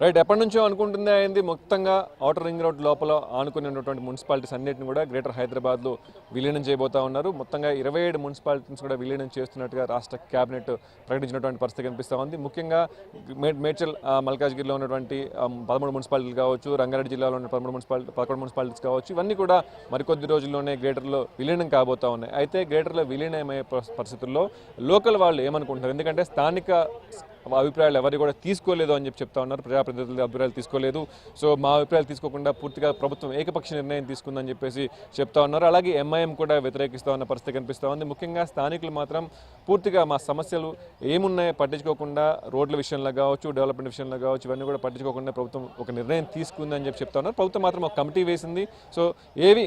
Right ఎప్పటి నుంచో అనుకుంటుందే అయింది మొత్తంగా ఔటర్ రింగ్ రోడ్ లోపల ఆనుకుని ఉన్నటువంటి మున్సిపాలిటీస్ అన్నింటిని కూడా గ్రేటర్ హైదరాబాద్లో విలీనం చేయబోతా ఉన్నారు. మొత్తంగా 27 మున్సిపాలిటీస్ కూడా విలీనం చేస్తున్నట్టుగా రాష్ట్ర క్యాబినెట్ ప్రకటించినటువంటి పరిస్థితి కనిపిస్తూ ఉంది. ముఖ్యంగా మేడ్చల్ మల్కాజ్గిరిలో ఉన్నటువంటి 13 మున్సిపాలిటీలు కావచ్చు, రంగారెడ్డి జిల్లాలో ఉన్న 11 మున్సిపాలిటీస్ కావచ్చు, ఇవన్నీ కూడా మరికొద్ది రోజుల్లోనే గ్రేటర్లో విలీనం కాబోతా ఉన్నాయి. అయితే గ్రేటర్లో విలీనమయ్యే పరిస్థితుల్లో లోకల్ వాళ్ళు ఏమనుకుంటున్నారు, ఎందుకంటే స్థానిక అభిప్రాయాలు ఎవరు కూడా తీసుకోలేదు అని చెప్తా ఉన్నారు. ప్రజాప్రతినిధుల అభిప్రాయాలు తీసుకోలేదు. సో మా అభిప్రాయాలు తీసుకోకుండా పూర్తిగా ప్రభుత్వం ఏకపక్ష నిర్ణయం తీసుకుందని చెప్పేసి చెప్తా ఉన్నారు. అలాగే ఎంఐఎం కూడా వ్యతిరేకిస్తూ ఉన్న పరిస్థితి కనిపిస్తూ ఉంది. ముఖ్యంగా స్థానికులు మాత్రం పూర్తిగా మా సమస్యలు ఏమున్నాయో పట్టించుకోకుండా రోడ్ల విషయంలో కావచ్చు, డెవలప్మెంట్ విషయంలో కావచ్చు, ఇవన్నీ కూడా పట్టించుకోకుండా ప్రభుత్వం ఒక నిర్ణయం తీసుకుందని చెప్తా ఉన్నారు. ప్రభుత్వం మాత్రం ఒక కమిటీ వేసింది. సో ఏవి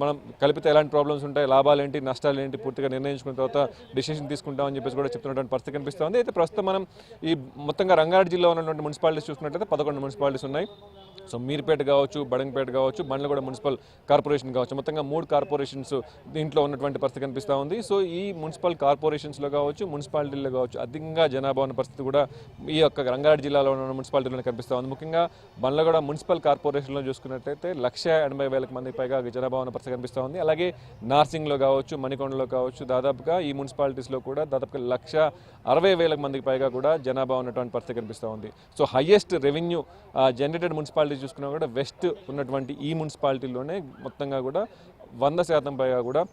మనం కలిపితే ఎలాంటి ప్రాబ్లమ్స్ ఉంటాయి, లాభాలు ఏంటి, నష్టాలు ఏంటి పూర్తిగా నిర్ణయించుకున్న తర్వాత డిసిషన్ తీసుకుంటామని చెప్పేసి కూడా చెప్తున్నటువంటి పరిస్థితి కనిపిస్తుంది. అయితే ప్రస్తుతం మనం ఈ మొత్తంగా రంగారెడ్డి జిల్లా ఉన్నటువంటి మున్సిపాలిటీస్ చూసుకున్నట్లయితే 11 మున్సిపాలిటీస్ ఉన్నాయి. సో మీర్పేట కావచ్చు, బడంగపేట కావచ్చు, బండ్లగూడ మున్సిపల్ కార్పొరేషన్ కావచ్చు, మొత్తంగా 3 కార్పొరేషన్స్ దీంట్లో ఉన్నటువంటి పరిస్థితి కనిపిస్తూ ఉంది. సో ఈ మున్సిపల్ కార్పొరేషన్స్లో కావచ్చు, మున్సిపాలిటీల్లో కావచ్చు అధికంగా జనాభా ఉన్న పరిస్థితి కూడా ఈ యొక్క రంగారెడ్డి జిల్లాలో ఉన్న మున్సిపాలిటీలోనే కనిపిస్తూ ఉంది. ముఖ్యంగా బండ్లగూడ మున్సిపల్ కార్పొరేషన్లో చూసుకున్నట్లయితే 180,000 మందికి పైగా జనాభా ఉన్న పరిస్థితి కనిపిస్తూ ఉంది. అలాగే నార్సింగ్లో కావచ్చు, మణికొండలో కావచ్చు, దాదాపుగా ఈ మున్సిపాలిటీస్లో కూడా దాదాపుగా 160,000 మందికి పైగా కూడా జనాభా ఉన్నటువంటి పరిస్థితి కనిపిస్తూ ఉంది. So highest revenue generated municipality చూసుకున్నా కూడా వెస్ట్ ఉన్నటువంటి ఈ మున్సిపాలిటీలోనే మొత్తంగా కూడా 100% పైగా కూడా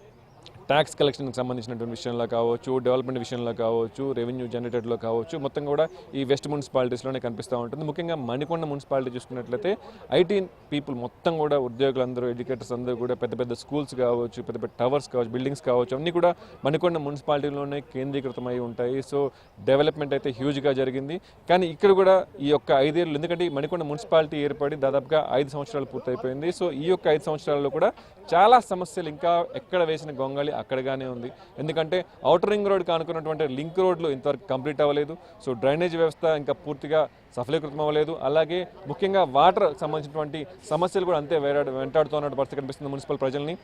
ట్యాక్స్ కలెక్షన్కి సంబంధించినటువంటి విషయంలో కావచ్చు, డెవలప్మెంట్ విషయంలో కావచ్చు, రెవెన్యూ జనరేటెడ్లో కావచ్చు, మొత్తం కూడా ఈ వెస్ట్ మున్సిపాలిటీస్లోనే కనిపిస్తూ ఉంటుంది. ముఖ్యంగా మణికొండ మున్సిపాలిటీ చూసుకున్నట్లయితే ఐటీ పీపుల్ మొత్తం కూడా ఉద్యోగులందరూ, ఎడ్యుకేటర్స్ అందరూ కూడా పెద్ద పెద్ద స్కూల్స్ కావచ్చు, పెద్ద పెద్ద టవర్స్ కావచ్చు, బిల్డింగ్స్ కావచ్చు, అన్నీ కూడా మణికొండ మున్సిపాలిటీలోనే కేంద్రీకృతమై ఉంటాయి. సో డెవలప్మెంట్ అయితే హ్యూజ్గా జరిగింది. కానీ ఇక్కడ కూడా ఈ యొక్క 5 ఏళ్ళు, ఎందుకంటే ఈ మణికొండ మున్సిపాలిటీ ఏర్పడి దాదాపుగా 5 సంవత్సరాలు పూర్తయిపోయింది. సో ఈ యొక్క 5 సంవత్సరాల్లో కూడా చాలా సమస్యలు ఇంకా ఎక్కడ వేసిన గొంగళి అక్కడగానే ఉంది. ఎందుకంటే ఔటర్ రింగ్ రోడ్ కానుకున్నటువంటి లింక్ రోడ్లు ఇంతవరకు కంప్లీట్ అవ్వలేదు. సో డ్రైనేజ్ వ్యవస్థ ఇంకా పూర్తిగా సఫలీకృతం అవ్వలేదు. అలాగే ముఖ్యంగా వాటర్ సంబంధించినటువంటి సమస్యలు కూడా అంతే వెంటాడుతున్నట్టు పరిస్థితి కనిపిస్తుంది మున్సిపల్ ప్రజల్ని.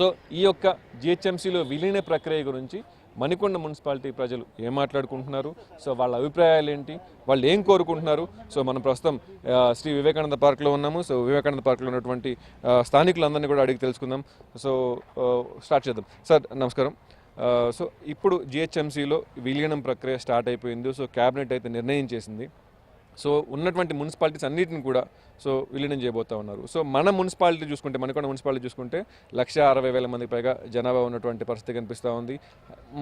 సో ఈ యొక్క జిహెచ్ఎంసీలో విలీన ప్రక్రియ గురించి మణికొండ మున్సిపాలిటీ ప్రజలు ఏం మాట్లాడుకుంటున్నారు, సో వాళ్ళ అభిప్రాయాలు ఏంటి, వాళ్ళు ఏం కోరుకుంటున్నారు. సో మనం ప్రస్తుతం శ్రీ వివేకానంద పార్క్లో ఉన్నాము. సో వివేకానంద పార్క్లో ఉన్నటువంటి స్థానికులందరినీ కూడా అడిగి తెలుసుకుందాం. సో స్టార్ట్ చేద్దాం. సార్ నమస్కారం. సో ఇప్పుడు జిహెచ్ఎంసీలో విలీనం ప్రక్రియ స్టార్ట్ అయిపోయింది. సో క్యాబినెట్ అయితే నిర్ణయం చేసింది. సో ఉన్నటువంటి మున్సిపాలిటీస్ అన్నిటిని కూడా సో విలీనం చేయబోతా ఉన్నారు. సో మన మున్సిపాలిటీ చూసుకుంటే, మణికొండ మున్సిపాలిటీ చూసుకుంటే 160,000 మందికి పైగా జనాభా ఉన్నటువంటి పరిస్థితి కనిపిస్తూ ఉంది.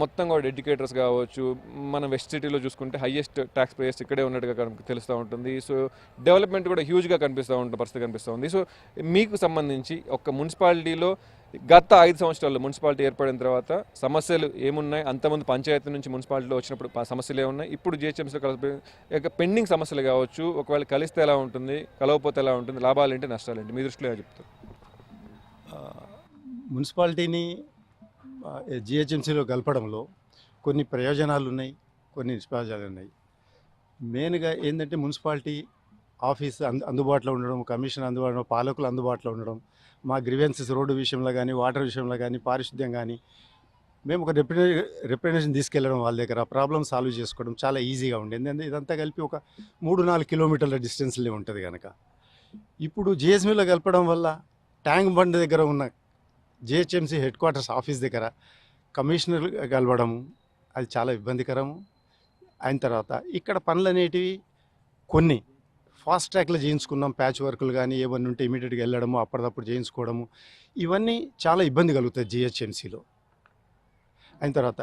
మొత్తం కూడా ఎడ్యుకేటర్స్ కావచ్చు, మన వెస్ట్ సిటీలో చూసుకుంటే హైయెస్ట్ ట్యాక్స్ పేయర్స్ ఇక్కడే ఉన్నట్టుగా తెలుస్తూ ఉంటుంది. సో డెవలప్మెంట్ కూడా హ్యూజ్గా కనిపిస్తూ ఉంటుంది, పరిస్థితి కనిపిస్తూ ఉంది. సో మీకు సంబంధించి ఒక మున్సిపాలిటీలో గత 5 సంవత్సరాల్లో మున్సిపాలిటీ ఏర్పడిన తర్వాత సమస్యలు ఏమున్నాయి, అంతమంది పంచాయతీ నుంచి మున్సిపాలిటీలో వచ్చినప్పుడు సమస్యలు ఏమున్నాయి, ఇప్పుడు జిహెచ్ఎంసీలో కలిపి పెండింగ్ సమస్యలు కావచ్చు, ఒకవేళ కలిస్తే ఎలా ఉంటుంది, కలవపోతే ఎలా ఉంటుంది, లాభాలు ఏంటి, నష్టాలు ఏంటి, మీ దృష్టిలో ఏం చెప్తారు? మున్సిపాలిటీని జిహెచ్ఎంసీలో కలపడంలో కొన్ని ప్రయోజనాలు ఉన్నాయి, కొన్ని నిష్ప్రయోజనాలు ఉన్నాయి. మెయిన్గా ఏంటంటే మున్సిపాలిటీ ఆఫీస్ అందుబాటులో ఉండడం, కమిషన్ అందుబాటులో, పాలకులు అందుబాటులో ఉండడం, మా గ్రీవెన్సెస్ రోడ్డు విషయంలో కానీ, వాటర్ విషయంలో కానీ, పారిశుద్ధ్యం కానీ మేము ఒక రిప్రజెంటేషన్ తీసుకెళ్ళడం వాళ్ళ దగ్గర ప్రాబ్లమ్ సాల్వ్ చేసుకోవడం చాలా ఈజీగా ఉండేది. ఎందుకంటే ఇదంతా కలిపి ఒక 3-4 కిలోమీటర్ల డిస్టెన్స్లో ఉంటుంది కనుక. ఇప్పుడు జిహెచ్ఎంసీలో కలపడం వల్ల ట్యాంక్ బండ్ దగ్గర ఉన్న జిహెచ్ఎంసీ హెడ్ క్వార్టర్స్ ఆఫీస్ దగ్గర కమిషనర్ కలవడము అది చాలా ఇబ్బందికరము. అయిన తర్వాత ఇక్కడ పనులు అనేటివి కొన్ని ఫాస్ట్ ట్రాక్లో చేయించుకున్నాం, ప్యాచ్ వర్కులు కానీ ఏమన్నా ఉంటే ఇమీడియట్గా వెళ్ళడము, అప్పటిదప్పుడు చేయించుకోవడము, ఇవన్నీ చాలా ఇబ్బంది కలుగుతాయి జిహెచ్ఎంసీలో. అయిన తర్వాత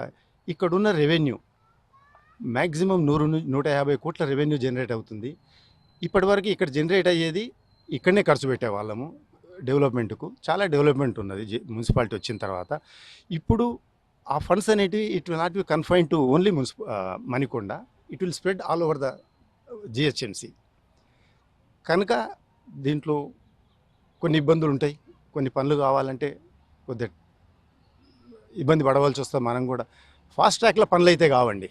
ఇక్కడున్న రెవెన్యూ మ్యాక్సిమం 100-150 కోట్ల రెవెన్యూ జనరేట్ అవుతుంది. ఇప్పటివరకు ఇక్కడ జనరేట్ అయ్యేది ఇక్కడనే ఖర్చు పెట్టేవాళ్ళము డెవలప్మెంట్కు. చాలా డెవలప్మెంట్ ఉన్నది మున్సిపాలిటీ వచ్చిన తర్వాత. ఇప్పుడు ఆ ఫండ్స్ అనేటివి it will not be confine to only Manikonda, it will spread all over the GHMC. కనుక దీంట్లో కొన్ని ఇబ్బందులు ఉంటాయి. కొన్ని పనులు కావాలంటే కొద్దిగా ఇబ్బంది పడవలసి వస్తుంది. మనం కూడా ఫాస్ట్ ట్రాక్లో పనులు అయితే కావండి.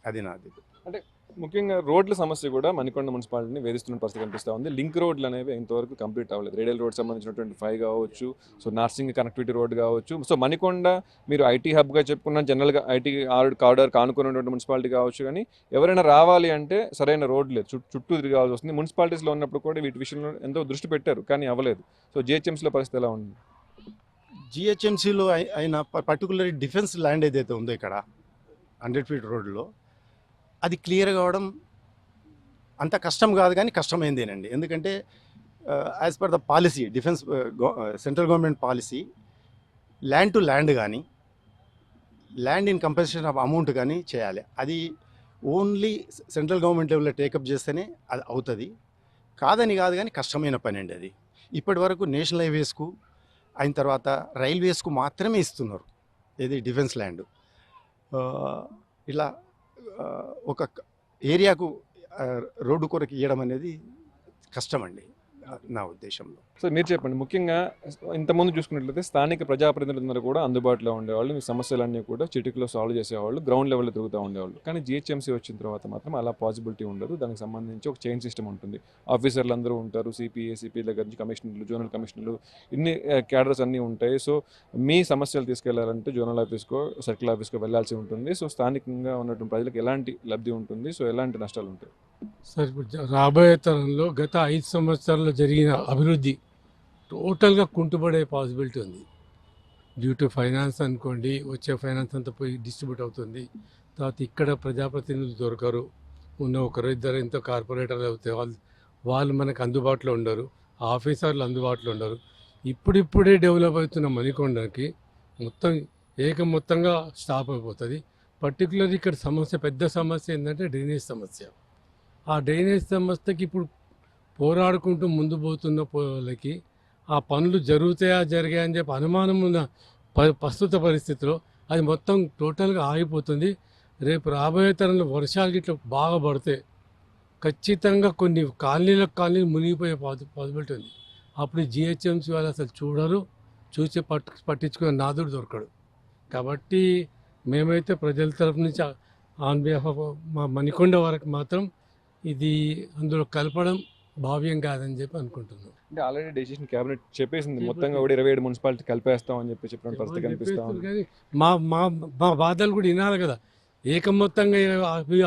అది నాది. అంటే ముఖ్యంగా రోడ్ల సమస్య కూడా మణికొండ మున్సిపాలిటీని వేధిస్తున్న పరిస్థితి కనిపిస్తూ ఉంది. లింక్ రోడ్లు అనేవి ఇంతవరకు కంప్లీట్ అవ్వలేదు. రేడియల్ రోడ్ సంబంధించినటువంటి 5 కావచ్చు, సో నార్సింగ్ కనెక్టివిటీ రోడ్ కావచ్చు. సో మణికొండ మీరు ఐటీ హబ్గా చెప్పుకున్న జనరల్గా ఐటీ కారిడార్ కానుకున్నటువంటి మున్సిపాలిటీ కావచ్చు, కానీ ఎవరైనా రావాలి అంటే సరైన రోడ్ లేదు, చుట్టూ తిరగాల్సి వస్తుంది. మున్సిపాలిటీస్లో ఉన్నప్పుడు కూడా వీటి విషయంలో ఎంతో దృష్టి పెట్టారు, కానీ అవ్వలేదు. సో జిహెచ్ఎంసీలో పరిస్థితి ఎలా ఉంది? జిహెచ్ఎంసీలో అయిన పర్టికులర్ డిఫెన్స్ ల్యాండ్ ఏదైతే ఉందో ఇక్కడ 100 ఫీట్ రోడ్లో అది క్లియర్ కావడం అంత కష్టం కాదు, కానీ కష్టమైందేనండి. ఎందుకంటే as per the policy defence central government policy land to land కానీ land in compensation of amount కానీ చేయాలి. అది ఓన్లీ సెంట్రల్ గవర్నమెంట్ లెవెల్లో టేకప్ చేస్తేనే అది అవుతుంది. కాదని కాదు, కానీ కష్టమైన పని అండి అది. ఇప్పటి వరకు నేషనల్ హైవేస్కు అయిన తర్వాత రైల్వేస్కు మాత్రమే ఇస్తున్నారు ఇది డిఫెన్స్ ల్యాండ్. ఇలా ఒక ఏరియాకు రోడ్డు కొరకు ఇవ్వడం అనేది కష్టమండి నా ఉద్దేశంలో. సో మీరు చెప్పండి, ముఖ్యంగా ఇంతకుముందు చూసుకున్నట్లయితే స్థానిక ప్రజాప్రతినిధులందరూ కూడా అందుబాటులో ఉండేవాళ్ళు, మీ సమస్యలన్నీ కూడా చిటికలో సాల్వ్ చేసేవాళ్ళు, గ్రౌండ్ లెవెల్లో తిరుగుతూ ఉండేవాళ్ళు. కానీ జిహెచ్ఎంసీ వచ్చిన తర్వాత మాత్రం అలా పాసిబిలిటీ ఉండదు. దానికి సంబంధించి ఒక చైన్ సిస్టమ్ ఉంటుంది. ఆఫీసర్లు అందరూ ఉంటారు, ఏసీపీ దగ్గర నుంచి కమిషనర్లు, జోనల్ కమిషనర్లు, ఇన్ని క్యాడర్స్ అన్నీ ఉంటాయి. సో మీ సమస్యలు తీసుకెళ్లాలంటే జోనల్ ఆఫీస్కో సర్కిల్ ఆఫీస్కో వెళ్లాల్సి ఉంటుంది. సో స్థానికంగా ఉన్నటువంటి ప్రజలకు ఎలాంటి లబ్ధి ఉంటుంది, సో ఎలాంటి నష్టాలు ఉంటాయి? సార్ ఇప్పుడు రాబోయే తరంలో గత 5 సంవత్సరాల్లో జరిగిన అభివృద్ధి టోటల్గా కుంటుపడే పాసిబిలిటీ ఉంది. డ్యూ టు ఫైనాన్స్ అనుకోండి, వచ్చే ఫైనాన్స్ అంతా పోయి డిస్ట్రిబ్యూట్ అవుతుంది. తర్వాత ఇక్కడ ప్రజాప్రతినిధులు దొరకరు, ఉన్న ఒకరు ఇద్దరు ఎంతో కార్పొరేటర్లు అవుతాయి, వాళ్ళు మనకు అందుబాటులో ఉండరు, ఆఫీసర్లు అందుబాటులో ఉండరు. ఇప్పుడిప్పుడే డెవలప్ అవుతున్న మణికొండకి మొత్తంగా స్టాప్ అయిపోతుంది. పర్టికులర్ ఇక్కడ పెద్ద సమస్య ఏంటంటే డ్రైనేజ్ సమస్య. ఆ డ్రైనేజ్ సమస్యకి ఇప్పుడు పోరాడుకుంటూ ముందు పోతున్న వాళ్ళకి ఆ పనులు జరిగాయని చెప్పి అనుమానం ఉన్న ప్రస్తుత పరిస్థితిలో అది మొత్తం టోటల్గా ఆగిపోతుంది. రేపు రాబోయే తరంలో వర్షాలు ఇట్లా బాగా పడితే ఖచ్చితంగా కొన్ని కాలనీలు మునిగిపోయే పాసిబిలిటీ ఉంది. అప్పుడు జిహెచ్ఎంసీ వాళ్ళు అసలు చూడరు, చూసి పట్టించుకునే నాదుడు దొరకడు. కాబట్టి మేమైతే ప్రజల తరఫు నుంచి ఆన్ బిహాఫ్ ఆఫ్ మా మణికొండ వరకు మాత్రం ఇది అందులో కలపడం భావ్యం కాదని చెప్పి అనుకుంటున్నాం. అంటే ఆల్రెడీ డెసిషన్ క్యాబినెట్ చెప్పేసింది, మొత్తంగా కూడా 27 మున్సిపాలిటీ కలిపేస్తాం అని చెప్పిన పరిస్థితి కనిపిస్తా ఉంది. కానీ మా బాధలు కూడా వినాలి కదా. మొత్తంగా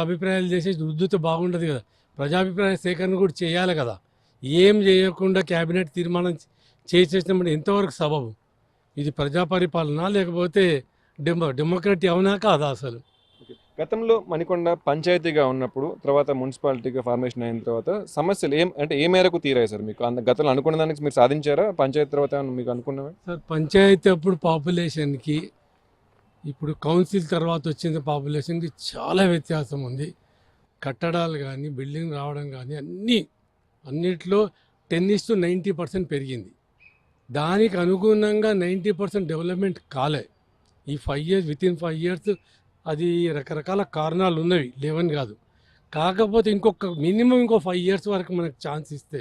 అభిప్రాయాలు చేసేసి రుద్దుతో బాగుండదు కదా. ప్రజాభిప్రాయ సేకరణ కూడా చేయాలి కదా. ఏం చేయకుండా క్యాబినెట్ తీర్మానం చేసేసినప్పుడు ఎంతవరకు సబబు? ఇది ప్రజా పరిపాలన లేకపోతే డెమోక్రటీ అవునా కాదా? అసలు గతంలో మణికొండ పంచాయతీగా ఉన్నప్పుడు, తర్వాత మున్సిపాలిటీగా ఫార్మేషన్ అయిన తర్వాత సమస్యలు ఏ మేరకు తీరాయి సార్? మీకు గతంలో అనుకున్న దానికి మీరు సాధించారా? పంచాయతీ తర్వాత మీకు అనుకున్నవే సార్, పంచాయతీ అప్పుడు పాపులేషన్కి ఇప్పుడు కౌన్సిల్ తర్వాత వచ్చిన పాపులేషన్కి చాలా వ్యత్యాసం ఉంది. కట్టడాలు కానీ బిల్డింగ్ రావడం కానీ అన్నిట్లో 10:90% పెరిగింది. దానికి అనుగుణంగా 90% డెవలప్మెంట్ కాలే. ఈ 5 years వితిన్ 5 years అది రకరకాల కారణాలు ఉన్నవి, లేవని కాదు. కాకపోతే మినిమం ఇంకో 5 years వరకు మనకు ఛాన్స్ ఇస్తే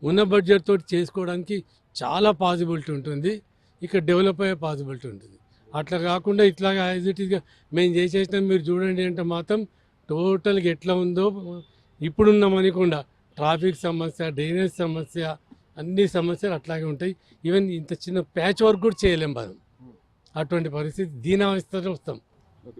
ఉన్న బడ్జెట్ తోటి చేసుకోవడానికి చాలా పాసిబిలిటీ ఉంటుంది, ఇక్కడ డెవలప్ అయ్యే పాసిబిలిటీ ఉంటుంది. అట్లా కాకుండా ఇట్లాగా యాజ్ ఇట్ ఈస్గా మేము చేసేసినాం మీరు చూడండి అంటే మాత్రం టోటల్గా ఎట్లా ఉందో ఇప్పుడున్న మణికొండ ట్రాఫిక్ సమస్య, డ్రైనేజ్ సమస్య, అన్ని సమస్యలు అట్లాగే ఉంటాయి. ఈవెన్ ఇంత చిన్న ప్యాచ్ వర్క్ కూడా చేయలేం మనం. అటువంటి పరిస్థితి దీనావస్థలో వస్తాం.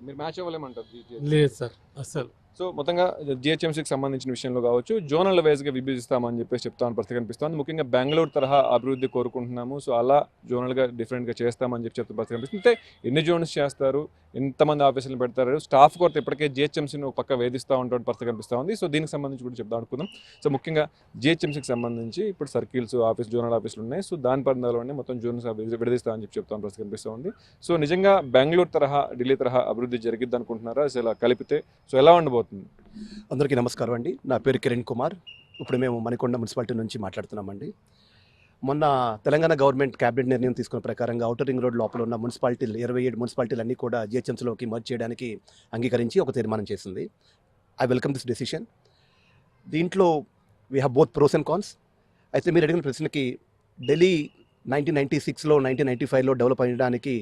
మీరు మ్యాచ్ అవ్వలేమంటారు? లేదు సార్ అసలు. సో మొత్తంగా జిహెచ్ఎంసీకి సంబంధించిన విషయంలో కావచ్చు, జోనల్ వైజ్గా విభజిస్తామని చెప్పేసి చెప్తామని పరిస్థితి కనిపిస్తుంది. ముఖ్యంగా బెంగళూరు తరహా అభివృద్ధి కోరుకుంటున్నాము, సో అలా జోనల్గా డిఫరెంట్గా చేస్తామని చెప్తున్న పరిస్థితి కనిపిస్తుంది. అంటే ఎన్ని జోన్స్ చేస్తారు, ఎంతమంది ఆఫీసులు పెడతారు, స్టాఫ్ కొరత ఇప్పటికే జిహెచ్ఎంసీని ఒక పక్క వేధిస్తూ ఉంటే పరిస్థితి కనిపిస్తూ ఉంది. సో దీనికి సంబంధించి కూడా చెప్తాం అనుకుందాం. సో ముఖ్యంగా జిహెచ్ఎంసీకి సంబంధించి ఇప్పుడు సర్కిల్స్ జోనల్ ఆఫీసులు ఉన్నాయి. సో దాని పరిధిలోనే మొత్తం జోన్స్ విడదీస్తామని చెప్తామని పరిస్థితి కనిపిస్తూ ఉంది. సో నిజంగా బెంగళూరు తరహా, ఢిల్లీ తరహా అభివృద్ధి జరిగిద్ది అనుకుంటున్నారా? అసలు ఇలా కలిపితే సో ఎలా ఉండబోతుంది? అందరికీ నమస్కారం అండి. నా పేరు కిరణ్ కుమార్. ఇప్పుడు మేము మణికొండ మున్సిపాలిటీ నుంచి మాట్లాడుతున్నామండి. మొన్న తెలంగాణ గవర్నమెంట్ క్యాబినెట్ నిర్ణయం తీసుకున్న ప్రకారంగా ఔటర్ రింగ్ రోడ్ లోపల ఉన్న మున్సిపాలిటీలు 27 మున్సిపాలిటీలు అన్నీ కూడా జిహెచ్ఎంసీలోకి మర్జ్ చేయడానికి అంగీకరించి ఒక తీర్మానం చేసింది. I welcome this decision. దీంట్లో we have both pros and cons. అయితే మీరు అడిగిన ప్రశ్నకి ఢిల్లీ 1996లో 1995లో డెవలప్ అయ్యడానికి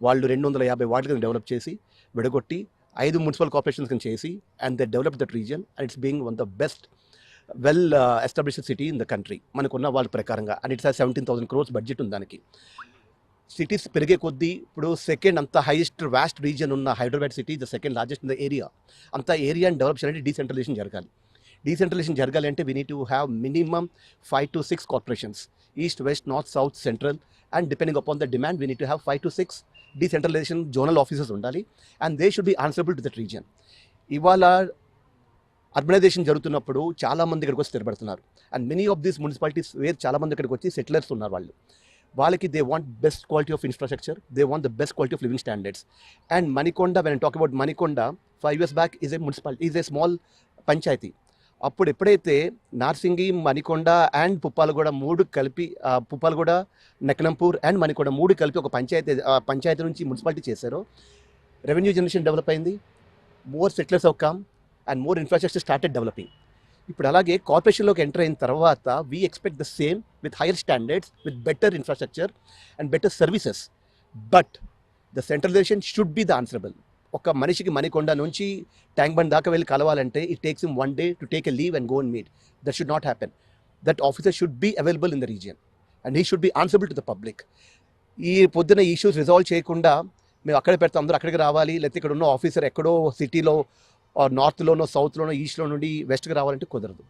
వాళ్ళు 250 వార్డులను డెవలప్ చేసి విడగొట్టి 5 మున్సిపల్ కార్పొరేషన్స్ కింద చేసి and they develop that region and it's being one the best well established city in the country మనకున్న వాళ్ళ ప్రకారంగా. అండ్ ఇట్స్ 17,000 crores బడ్జెట్ ఉంది దానికి. సిటీస్ పెరిగే కొద్దీ ఇప్పుడు సెకండ్ అంత హైయెస్ట్ వాస్ట్ రీజియన్ ఉన్న Hyderabad city the second largest in the area. అంత ఏరియాని డెవలప్ చేయాలంటే డీసెంట్రలైజేషన్ జరగాలి. డీసెంట్రలైజేషన్ జరగాలి అంటే we need to have minimum 5 to 6 corporations, east, west, north, south, central, and depending upon the demand we need to have 5 to 6 decentralisation zonal offices ఉండాలి. And they should be answerable to that region. ఇవాళ urbanisation జరుగుతున్నప్పుడు చాలామంది ఇక్కడికి వచ్చి స్థిరపడుతున్నారు. And many of these municipalities where చాలామంది ఇక్కడికి వచ్చి సెటిలర్స్ ఉన్నారు. వాళ్ళకి they want best quality of infrastructure, they want the best quality of living standards. And Manikonda, when I talk about Manikonda, 5 years back is a municipality, is a small panchayat. అప్పుడు ఎప్పుడైతే Narsingi, Manikonda and Puppalaguda 3 కలిపి, Puppalaguda, నక్కనంపూర్ and Manikonda 3 కలిపి ఒక పంచాయతీ నుంచి మున్సిపాలిటీ చేశారో revenue generation develop అయింది, more settlers of come and more infrastructure started developing. ఇప్పుడు అలాగే కార్పొరేషన్లోకి ఎంటర్ అయిన తర్వాత we expect the same with higher standards, with better infrastructure and better services. But the centralisation should be the answerable. ఒక మనిషికి మణికొండ నుంచి Tank Bund దాకా వెళ్ళి కలవాలంటే it takes him 1 day to take a leave and go and meet. That should not happen. That officer should be available in the region and he should be answerable to the public. ఈ పొద్దున issues resolve చేయకుండా మేము అక్కడే పెడతాం, అందరూ అక్కడికి రావాలి, లేకపోతే ఇక్కడ ఉన్న ఆఫీసర్ ఎక్కడో సిటీలో నార్త్లోనో, సౌత్లోనో, ఈస్ట్లో నుండి వెస్ట్కి రావాలంటే కుదరదు.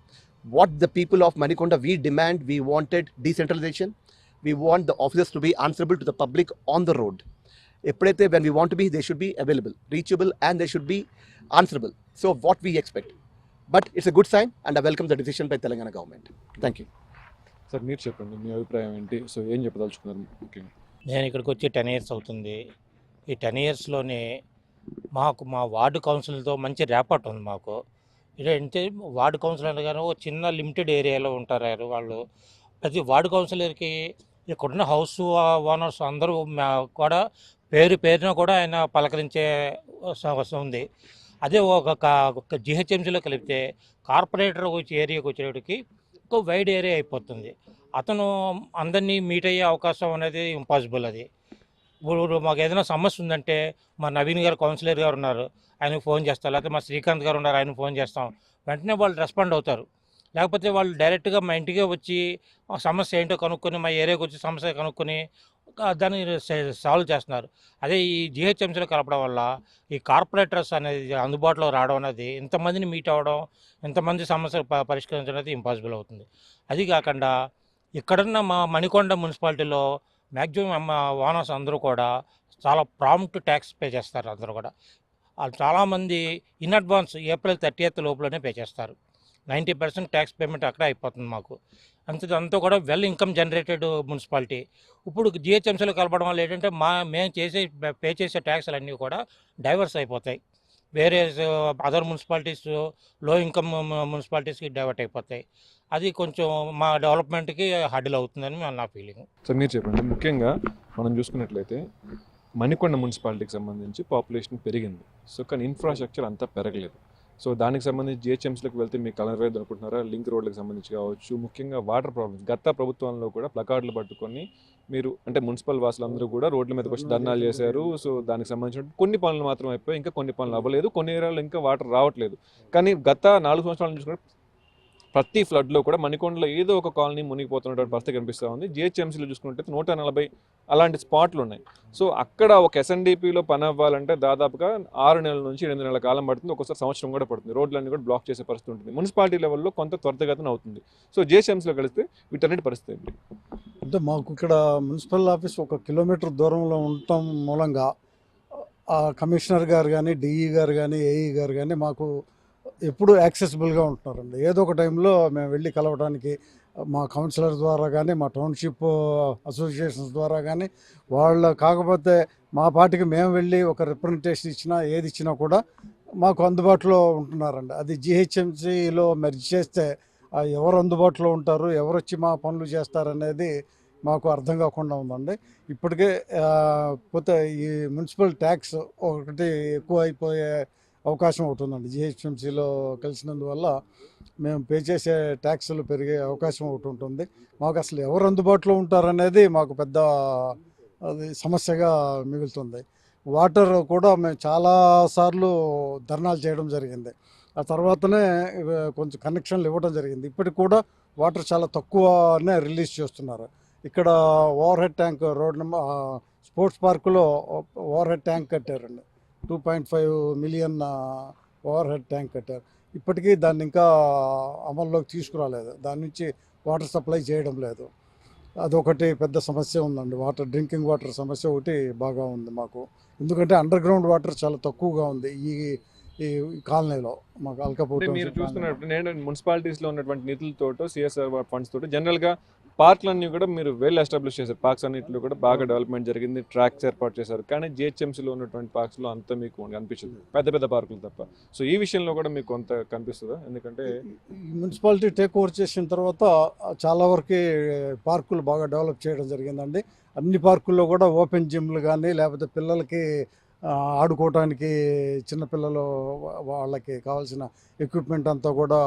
What the people of Manikonda we demand, we wanted decentralisation, we want the officers to be answerable to the public on the road. ఎప్పుడైతే when we want to be, they should be available, reachable and they should be answerable. So what we expect, but it's a good sign and I welcome the decision by Telangana government. Thank you. Sir మీరు చెప్పండి, మీ అభిప్రాయం ఏంటి? So ఏం చెప్పదలుచుకున్నారు ముఖ్యంగా? నేను ఇక్కడికి వచ్చి 10 years అవుతుంది. ఈ 10 yearsలోనే మా వార్డు కౌన్సిల్తో మంచి ర్యాపట్ ఉంది మాకు. ఇదంటే వార్డు కౌన్సిలర్ కానీ ఒక చిన్న లిమిటెడ్ ఏరియాలో ఉంటారు వాళ్ళు. ప్రతి వార్డు కౌన్సిలర్కి ఇక్కడున్న హౌస్ ఓనర్స్ అందరూ కూడా పేరున కూడా ఆయన పలకరించే ఉంది. అదే ఒక జిహెచ్ఎంసీలో కలిపితే కార్పొరేటర్ వచ్చి ఏరియాకి వచ్చేటికి ఒక వైడ్ ఏరియా అయిపోతుంది. అతను అందరినీ మీట్ అయ్యే అవకాశం అనేది ఇంపాసిబుల్. అది ఇప్పుడు మాకు ఏదైనా సమస్య ఉందంటే మా నవీన్ గారు కౌన్సిలర్ గారు ఉన్నారు, ఆయనకు ఫోన్ చేస్తాం, లేకపోతే మా శ్రీకాంత్ గారు ఉన్నారు, ఆయనకు ఫోన్ చేస్తాం, వెంటనే వాళ్ళు రెస్పాండ్ అవుతారు. లేకపోతే వాళ్ళు డైరెక్ట్గా మా ఇంటికే వచ్చి సమస్య ఏంటో కనుక్కొని, మా ఏరియాకి వచ్చి సమస్య కనుక్కొని దాన్ని సాల్వ్ చేస్తున్నారు. అదే ఈ జిహెచ్ఎంసీలో కలపడం వల్ల ఈ కార్పొరేటర్స్ అనేది అందుబాటులో రావడం అనేది, ఇంతమందిని మీట్ అవ్వడం, ఇంతమంది సమస్యలు పరిష్కరించడం అనేది ఇంపాసిబుల్ అవుతుంది. అది కాకుండా ఇక్కడున్న మా మణికొండ మున్సిపాలిటీలో మ్యాక్సిమం ఓనర్స్ అందరూ కూడా చాలా ప్రాంప్ట్ ట్యాక్స్ పే చేస్తారు. అందరూ కూడా చాలామంది ఇన్ అడ్వాన్స్ April 30th లోపలనే పే చేస్తారు. 90% ట్యాక్స్ పేమెంట్ అక్కడే అయిపోతుంది మాకు. అంతా కూడా వెల్ ఇన్కమ్ జనరేటెడ్ మున్సిపాలిటీ. ఇప్పుడు జిహెచ్ఎంసీలో కలపడం వల్ల ఏంటంటే మేము పే చేసే ట్యాక్స్లు అన్నీ కూడా డైవర్స్ అయిపోతాయి. వేరే అదర్ మున్సిపాలిటీస్, లో ఇన్కమ్ మున్సిపాలిటీస్కి డైవర్ట్ అయిపోతాయి. అది కొంచెం మా డెవలప్మెంట్కి హడ్డిల్ అవుతుందని నా ఫీలింగ్. సో మీరు చెప్పండి, ముఖ్యంగా మనం చూసుకున్నట్లయితే మణికొండ మున్సిపాలిటీకి సంబంధించి పాపులేషన్ పెరిగింది, సో కానీ ఇన్ఫ్రాస్ట్రక్చర్ అంతా పెరగలేదు. సో దానికి సంబంధించి జిహెచ్ఎంసీలకు వెళ్తే మీకు కలర్వేది అనుకుంటున్నారా? లింక్ రోడ్లకు సంబంధించి కావచ్చు, ముఖ్యంగా వాటర్ ప్రాబ్లమ్స్. గత ప్రభుత్వంలో కూడా ప్లకార్డులు పట్టుకొని మీరు అంటే మున్సిపల్ వాసులందరూ కూడా రోడ్ల మీదకి వచ్చి ధర్నాలు చేశారు. సో దానికి సంబంధించిన కొన్ని పనులు మాత్రం అయిపోయి, ఇంకా కొన్ని పనులు అవ్వలేదు, కొన్ని ఏరియాలో ఇంకా వాటర్ రావట్లేదు. కానీ గత 4 సంవత్సరాల నుంచి కూడా ప్రతి ఫ్లడ్లో కూడా మణికొండలో ఏదో ఒక కాలనీ మునిగిపోతున్నటువంటి పరిస్థితి కనిపిస్తూ ఉంది. జిహెచ్ఎంసీలో చూసుకుంటే 140 అలాంటి స్పాట్లు ఉన్నాయి. సో అక్కడ ఒక ఎస్ఎన్డిపిలో పని అవ్వాలంటే దాదాపుగా 6 నెలల నుంచి 8 నెలల కాలం పడుతుంది, ఒక్కోసారి సంవత్సరం కూడా పడుతుంది. రోడ్లన్నీ కూడా బ్లాక్ చేసే పరిస్థితి ఉంటుంది. మున్సిపాలిటీ లెవెల్లో కొంత త్వరితగతిన అవుతుంది. సో జిహెచ్ఎంసీలో కలిస్తే వీటన్నిటి పరిస్థితి ఏంటి? అంటే మాకు ఇక్కడ మున్సిపల్ ఆఫీస్ 1 kilometer దూరంలో ఉండటం మూలంగా కమిషనర్ గారు కానీ, డిఈ గారు కానీ, ఏఈ గారు కానీ మాకు ఎప్పుడు యాక్సెసిబుల్గా ఉంటున్నారండి. ఏదో ఒక టైంలో మేము వెళ్ళి కలవడానికి మా కౌన్సిలర్ ద్వారా కానీ, మా టౌన్షిప్ అసోసియేషన్స్ ద్వారా కానీ, కాకపోతే మా పార్టీకి మేము వెళ్ళి ఒక రిప్రజెంటేషన్ ఇచ్చినా, ఏది ఇచ్చినా కూడా మాకు అందుబాటులో ఉంటున్నారండి. అది జిహెచ్ఎంసీలో మెర్జ్ చేస్తే ఎవరు అందుబాటులో ఉంటారు, ఎవరు వచ్చి మా పనులు చేస్తారనేది మాకు అర్థం కాకుండా ఉందండి. ఇప్పటికే పోతే ఈ మున్సిపల్ ట్యాక్స్ ఒకటి ఎక్కువ అయిపోయే అవకాశం అవుతుందండి. జిహెచ్ఎంసీలో కలిసినందువల్ల మేము పే చేసే ట్యాక్సులు పెరిగే అవకాశం ఒకటి ఉంటుంది. మాకు అసలు ఎవరు అందుబాటులో ఉంటారనేది మాకు పెద్ద అది సమస్యగా మిగులుతుంది. వాటర్ కూడా మేము చాలాసార్లు ధర్నాలు చేయడం జరిగింది. ఆ తర్వాతనే కొంచెం కనెక్షన్లు ఇవ్వడం జరిగింది. ఇప్పటికి కూడా వాటర్ చాలా తక్కువనే రిలీజ్ చేస్తున్నారు. ఇక్కడ overhead tank road number sports పార్కులో ఓవర్ హెడ్ ట్యాంక్ కట్టారండి. 2.5 మిలియన్ ఓవర్ హెడ్ ట్యాంక్ కట్టారు. ఇప్పటికీ దాన్ని ఇంకా అమల్లోకి తీసుకురాలేదు. దాని నుంచి వాటర్ సప్లై చేయడం లేదు. అదొకటి పెద్ద సమస్య ఉందండి. డ్రింకింగ్ వాటర్ సమస్య ఒకటి బాగా ఉంది మాకు. ఎందుకంటే అండర్ గ్రౌండ్ వాటర్ చాలా తక్కువగా ఉంది ఈ ఈ కాలనీలో మాకు అల్కాపూర్ అంటే మీరు టౌన్షిప్ కాలనీలో. చూస్తున్నట్టు నేను మున్సిపాలిటీస్లో ఉన్నటువంటి నిధులతోటో సిఎస్ఆర్ ఫండ్స్ తోటి జనరల్గా పార్కులన్నీ కూడా మీరు వెల్ ఎస్టాబ్లిష్ చేశారు. పార్క్స్ అన్నింటిలో కూడా బాగా డెవలప్మెంట్ జరిగింది, ట్రాక్స్ ఏర్పాటు చేశారు. కానీ జిహెచ్ఎంసీలో ఉన్నటువంటి పార్క్స్లో అంతా మీకు కనిపించదు, పెద్ద పెద్ద పార్కులు తప్ప. సో ఈ విషయంలో కూడా మీకు కొంత కనిపిస్తుందా? ఎందుకంటే ఈ మున్సిపాలిటీ టేక్ ఓవర్ చేసిన తర్వాత చాలా వరకు పార్కులు బాగా డెవలప్ చేయడం జరిగిందండి. అన్ని పార్కుల్లో కూడా ఓపెన్ జిమ్లు కానీ లేకపోతే పిల్లలకి ఆడుకోవడానికి చిన్నపిల్లలు వాళ్ళకి కావాల్సిన ఎక్విప్మెంట్ అంతా కూడా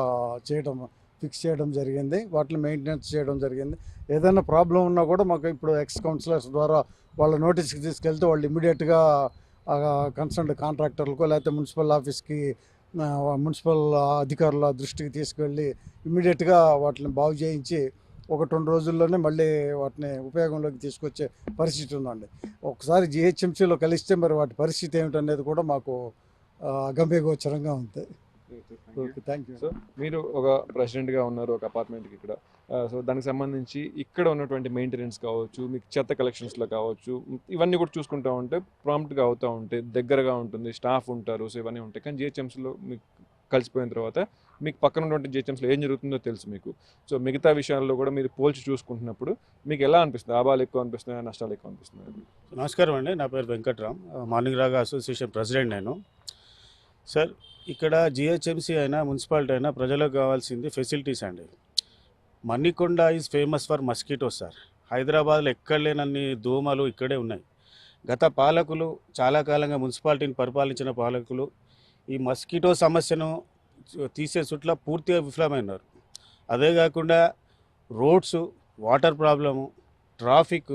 ఫిక్స్ చేయడం జరిగింది. వాటిని మెయింటెనెన్స్ చేయడం జరిగింది. ఏదైనా ప్రాబ్లం ఉన్నా కూడా మాకు ఇప్పుడు ఎక్స్ కౌన్సిలర్స్ ద్వారా వాళ్ళ నోటీస్కి తీసుకెళ్తే వాళ్ళు ఇమ్మీడియట్గా కన్సర్న్డ్ కాంట్రాక్టర్లకు లేకపోతే మున్సిపల్ ఆఫీస్కి మున్సిపల్ అధికారుల దృష్టికి తీసుకెళ్ళి ఇమ్మీడియట్గా వాటిని బాగు చేయించి 1-2 రోజుల్లోనే మళ్ళీ వాటిని ఉపయోగంలోకి తీసుకొచ్చే పరిస్థితి ఉందండి. ఒకసారి జిహెచ్ఎంసీలో కలిస్తే మరి వాటి పరిస్థితి ఏమిటనేది కూడా మాకు గంభీరగోచరంగా ఉంది. Okay, thank you. సో మీరు ఒక ప్రెసిడెంట్గా ఉన్నారు ఒక అపార్ట్మెంట్కి ఇక్కడ. సో దానికి సంబంధించి ఇక్కడ ఉన్నటువంటి మెయింటెనెన్స్ కావచ్చు, మీకు చెత్త కలెక్షన్స్లో కావచ్చు, ఇవన్నీ కూడా చూసుకుంటూ ఉంటే ప్రాంప్ట్గా అవుతూ ఉంటే దగ్గరగా ఉంటుంది, స్టాఫ్ ఉంటారు, సో ఇవన్నీ ఉంటాయి. కానీ జిహెచ్ఎంసీలో మీకు కలిసిపోయిన తర్వాత మీకు పక్కన ఉన్నటువంటి జిహెచ్ఎంసీలో ఏం జరుగుతుందో తెలుసు మీకు. సో మిగతా విషయాల్లో కూడా మీరు పోల్చి చూసుకుంటున్నప్పుడు మీకు ఎలా అనిపిస్తుంది? లాభాలు ఎక్కువ అనిపిస్తున్నాయా, నష్టాలు ఎక్కువ అనిపిస్తున్నాయా? నమస్కారం అండి, నా పేరు వెంకట్రామ్, మార్నింగ్ రాగా అసోసియేషన్ ప్రెసిడెంట్ నేను. సార్, ఇక్కడ జిహెచ్ఎంసీ అయినా మున్సిపాలిటీ అయినా ప్రజలకు కావాల్సింది ఫెసిలిటీస్ అండి. Manikonda is famous for mosquitoes sir. హైదరాబాద్లో ఎక్కడ లేనన్ని దోమలు ఇక్కడే ఉన్నాయి. గత పాలకులు చాలా కాలంగా మున్సిపాలిటీని పరిపాలించిన పాలకులు ఈ మస్కిటో సమస్యను తీసే చుట్ల పూర్తిగా విఫలమైనారు. అదే కాకుండా రోడ్స్, వాటర్ ప్రాబ్లము, ట్రాఫిక్,